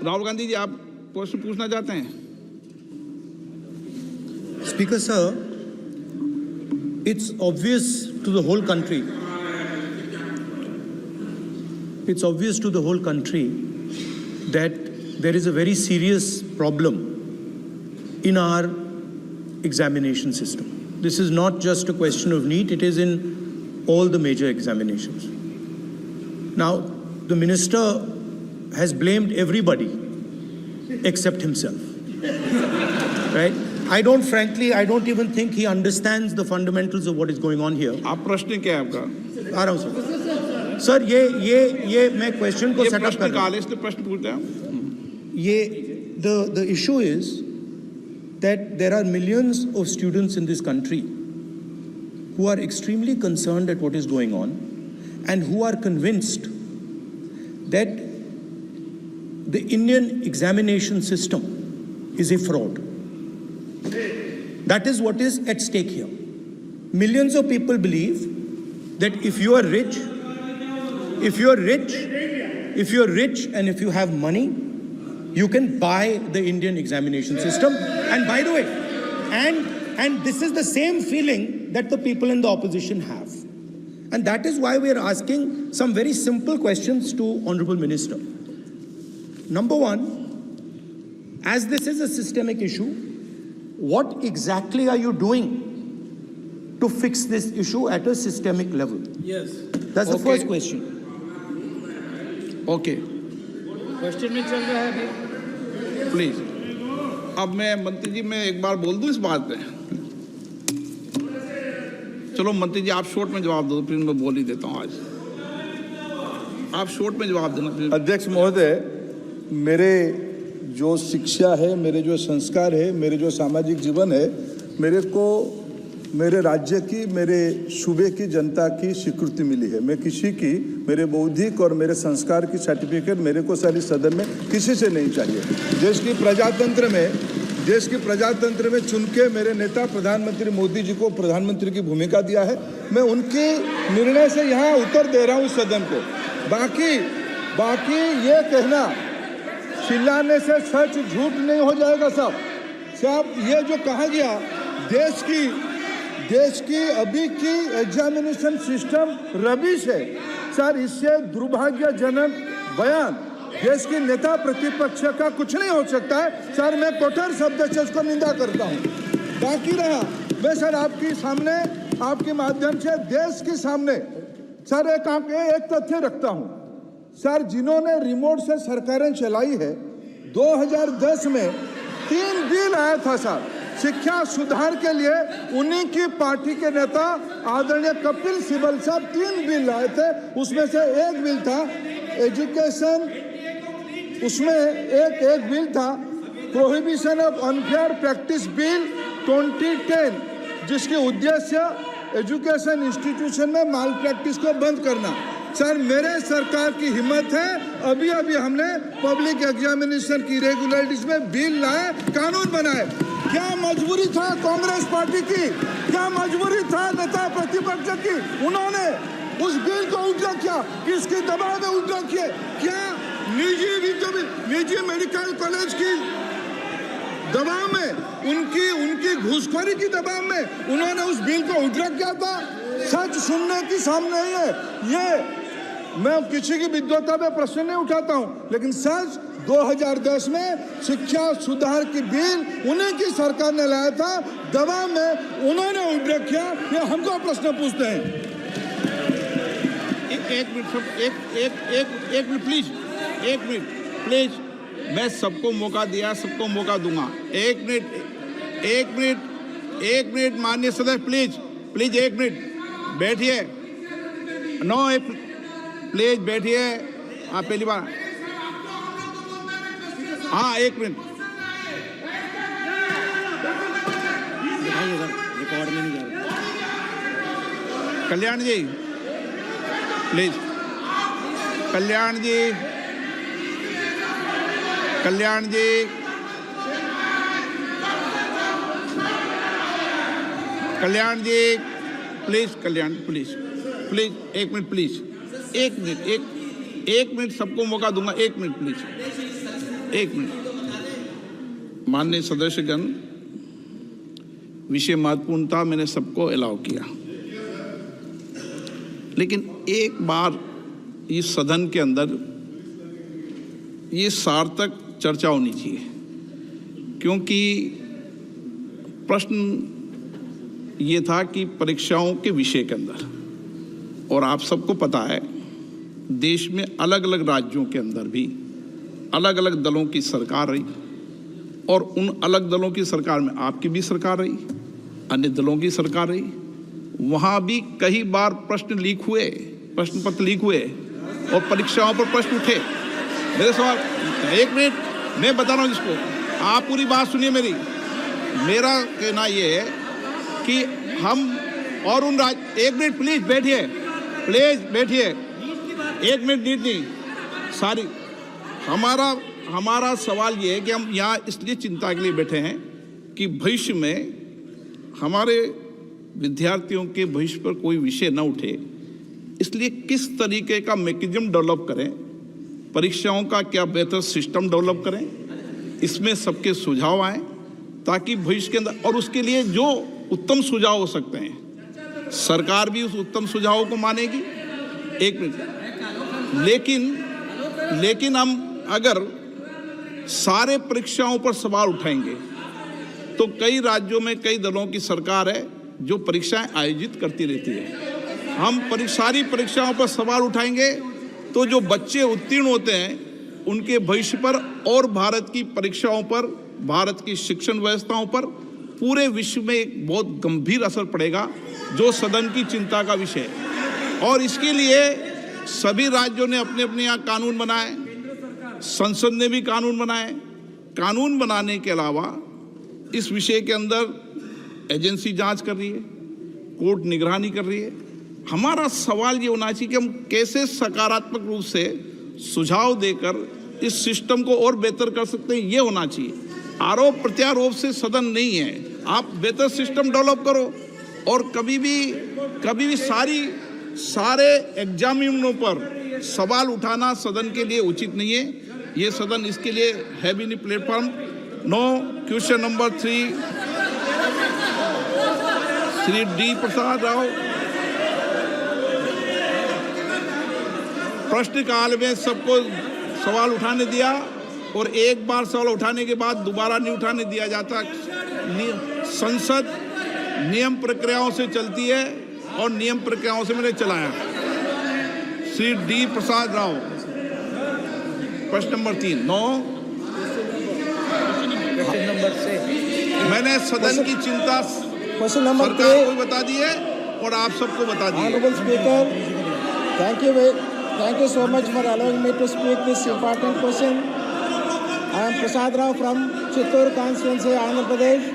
राहुल गांधी जी, आप प्रश्न पूछना चाहते हैं? Speaker sir, it's obvious to the whole country. It's obvious to the whole country that there is a very serious problem in our examination system. This is not just a question of NEET, it is in all the major examinations. Now, the minister has blamed everybody except himself, right? I don't even think he understands the fundamentals of what is going on here. आप प्रश्न क्या है आपका? आ रहा हूँ sir. Sir ये मैं question को सेटअप कर रहा हूँ। इसलिए प्रश्न पूछते हैं। The issue is that there are millions of students in this country who are extremely concerned at what is going on and who are convinced that the Indian examination system is a fraud. That is what is at stake here. Millions of people believe that if you are rich and if you have money, you can buy the Indian examination system. And by the way, and this is the same feeling that the people in the opposition have. And that is why we are asking some very simple questions to Honorable Minister. Number one, as this is a systemic issue, what exactly are you doing to fix this issue at a systemic level? Yes. That's the first question. Okay. Question में चल रहा है अभी। Please. अब मैं मंत्री जी, मैं एक बार बोल दूं इस बात पे? चलो मंत्री जी, आप शॉर्ट में जवाब दो, फिर मैं बोल ही देता हूं। आज आप शॉर्ट में जवाब देना। अध्यक्ष महोदय, मेरे जो शिक्षा है, मेरे जो संस्कार है, मेरे जो सामाजिक जीवन है, मेरे को मेरे राज्य की, मेरे सूबे की जनता की स्वीकृति मिली है। मैं किसी की, मेरे बौद्धिक और मेरे संस्कार की सर्टिफिकेट मेरे को सारी सदन में किसी से नहीं चाहिए। देश की प्रजातंत्र में चुन के मेरे नेता प्रधानमंत्री मोदी जी को प्रधानमंत्री की भूमिका दिया है। मैं उनके निर्णय से यहाँ उत्तर दे रहा हूँ सदन को। बाकी ये कहना चिल्लाने से सच झूठ नहीं हो जाएगा साहब। ये जो कहा गया देश की अभी की एग्जामिनेशन सिस्टम रबिश है सर, इससे दुर्भाग्यजनक बयान देश की नेता प्रतिपक्ष का कुछ नहीं हो सकता है सर। मैं कठोर शब्द से उसको निंदा करता हूँ। बाकी रहा, मैं सर आपके सामने, आपके माध्यम से देश के सामने सर एक तथ्य रखता हूँ सर। जिन्होंने रिमोट से सरकारें चलाई है, 2010 में 3 बिल आया था सर शिक्षा सुधार के लिए। उन्हीं की पार्टी के नेता आदरणीय कपिल सिब्बल साहब 3 बिल लाए थे। उसमें से एक बिल था एजुकेशन, उसमें एक बिल था prohibition of unfair practice bill 2010, जिसके उद्देश्य एजुकेशन इंस्टीट्यूशन में माल प्रैक्टिस को बंद करना। सर मेरे सरकार की हिम्मत है, अभी हमने पब्लिक एग्जामिनेशन की रेगुलरिटीज में बिल लाए, कानून बनाए। क्या मजबूरी था कांग्रेस पार्टी की, क्या मजबूरी था नेता प्रतिपक्ष की? उन्होंने उस बिल को उल्टा किया, किसके दबाव में उल्टा किया? क्या निजी मेडिकल कॉलेज की दबाव में, उनकी घूसखोरी की दबाव में उन्होंने उस बिल को उल्टा किया था? सच सुनने की सामने ही है ये। मैं किसी की विद्वता पे प्रश्न नहीं उठाता हूं, लेकिन सच 2010 में शिक्षा सुधार की बिल उन्हीं की सरकार ने लाया था, दबाव में उन्होंने उल्टा किया। ये हमको प्रश्न पूछते हैं। एक मिनट प्लीज। मैं सबको मौका दिया, सबको मौका दूंगा। एक मिनट माननीय सदस्य, प्लीज 1 मिनट बैठिए। प्लीज बैठिए। हाँ, पहली बार। हाँ, 1 मिनट। रिकॉर्ड में नहीं जा रहा। Kalyan ji please. Kalyan ji please. 1 minute please. 1 1 minute सबको मौका दूंगा, 1 मिनट प्लीज, 1 मिनट। माननीय सदस्यगण, विषय महत्वपूर्ण था, मैंने सबको अलाउ किया, लेकिन एक बार इस सदन के अंदर ये सार्थक चर्चा होनी चाहिए, क्योंकि प्रश्न ये था कि परीक्षाओं के विषय के अंदर, और आप सबको पता है देश में अलग अलग राज्यों के अंदर भी अलग अलग दलों की सरकार रही, और उन अलग दलों की सरकार में आपकी भी सरकार रही, अन्य दलों की सरकार रही। वहाँ भी कई बार प्रश्न लीक हुए, प्रश्न पत्र लीक हुए और परीक्षाओं पर प्रश्न उठे। मेरे सवाल, 1 मिनट मैं बता रहा हूँ जिसको, आप पूरी बात सुनिए मेरी। मेरा कहना ये है कि हम और उन 1 मिनट प्लीज बैठिए, प्लीज बैठिए, 1 मिनट नीट नहीं सारी। हमारा सवाल ये है कि हम यहाँ इसलिए चिंता के लिए बैठे हैं कि भविष्य में हमारे विद्यार्थियों के भविष्य पर कोई विषय न उठे, इसलिए किस तरीके का मैकेनिज्म डेवलप करें, परीक्षाओं का क्या बेहतर सिस्टम डेवलप करें, इसमें सबके सुझाव आए ताकि भविष्य के अंदर, और उसके लिए जो उत्तम सुझाव हो सकते हैं सरकार भी उस उत्तम सुझावों को मानेगी। 1 मिनट, लेकिन हम अगर सारे परीक्षाओं पर सवाल उठाएंगे तो कई राज्यों में कई दलों की सरकार है जो परीक्षाएं आयोजित करती रहती है। हम सारी परीक्षाओं पर सवाल उठाएंगे तो जो बच्चे उत्तीर्ण होते हैं उनके भविष्य पर और भारत की परीक्षाओं पर, भारत की शिक्षण व्यवस्थाओं पर, पूरे विश्व में एक बहुत गंभीर असर पड़ेगा, जो सदन की चिंता का विषय है। और इसके लिए सभी राज्यों ने अपने अपने यहाँ कानून बनाए, संसद ने भी कानून बनाए। कानून बनाने के अलावा इस विषय के अंदर एजेंसी जांच कर रही है, कोर्ट निगरानी कर रही है। हमारा सवाल ये होना चाहिए कि हम कैसे सकारात्मक रूप से सुझाव देकर इस सिस्टम को और बेहतर कर सकते हैं, ये होना चाहिए। आरोप प्रत्यारोप से सदन नहीं है। आप बेहतर सिस्टम डेवलप करो, और कभी भी सारे एग्जामिनरों पर सवाल उठाना सदन के लिए उचित नहीं है। ये सदन इसके लिए है भी नहीं platform. No question number 3, Shri D Prasad Rao. प्रश्नकाल में सबको सवाल उठाने दिया, और एक बार सवाल उठाने के बाद दोबारा नहीं उठाने दिया जाता। संसद नियम प्रक्रियाओं से चलती है और नियम प्रक्रियाओं से मैंने चलाया। श्री डी प्रसाद राव, प्रश्न नंबर 3। 9, question number 6। मैंने सदन की चिंता क्वेश्चन नंबर सरकार को भी बता दी है और आप सबको बता दी है। Honorable Speaker, thank you so much for allowing me to speak this important question. I am Prasad Rao from Chittoor constituency, Andhra Pradesh.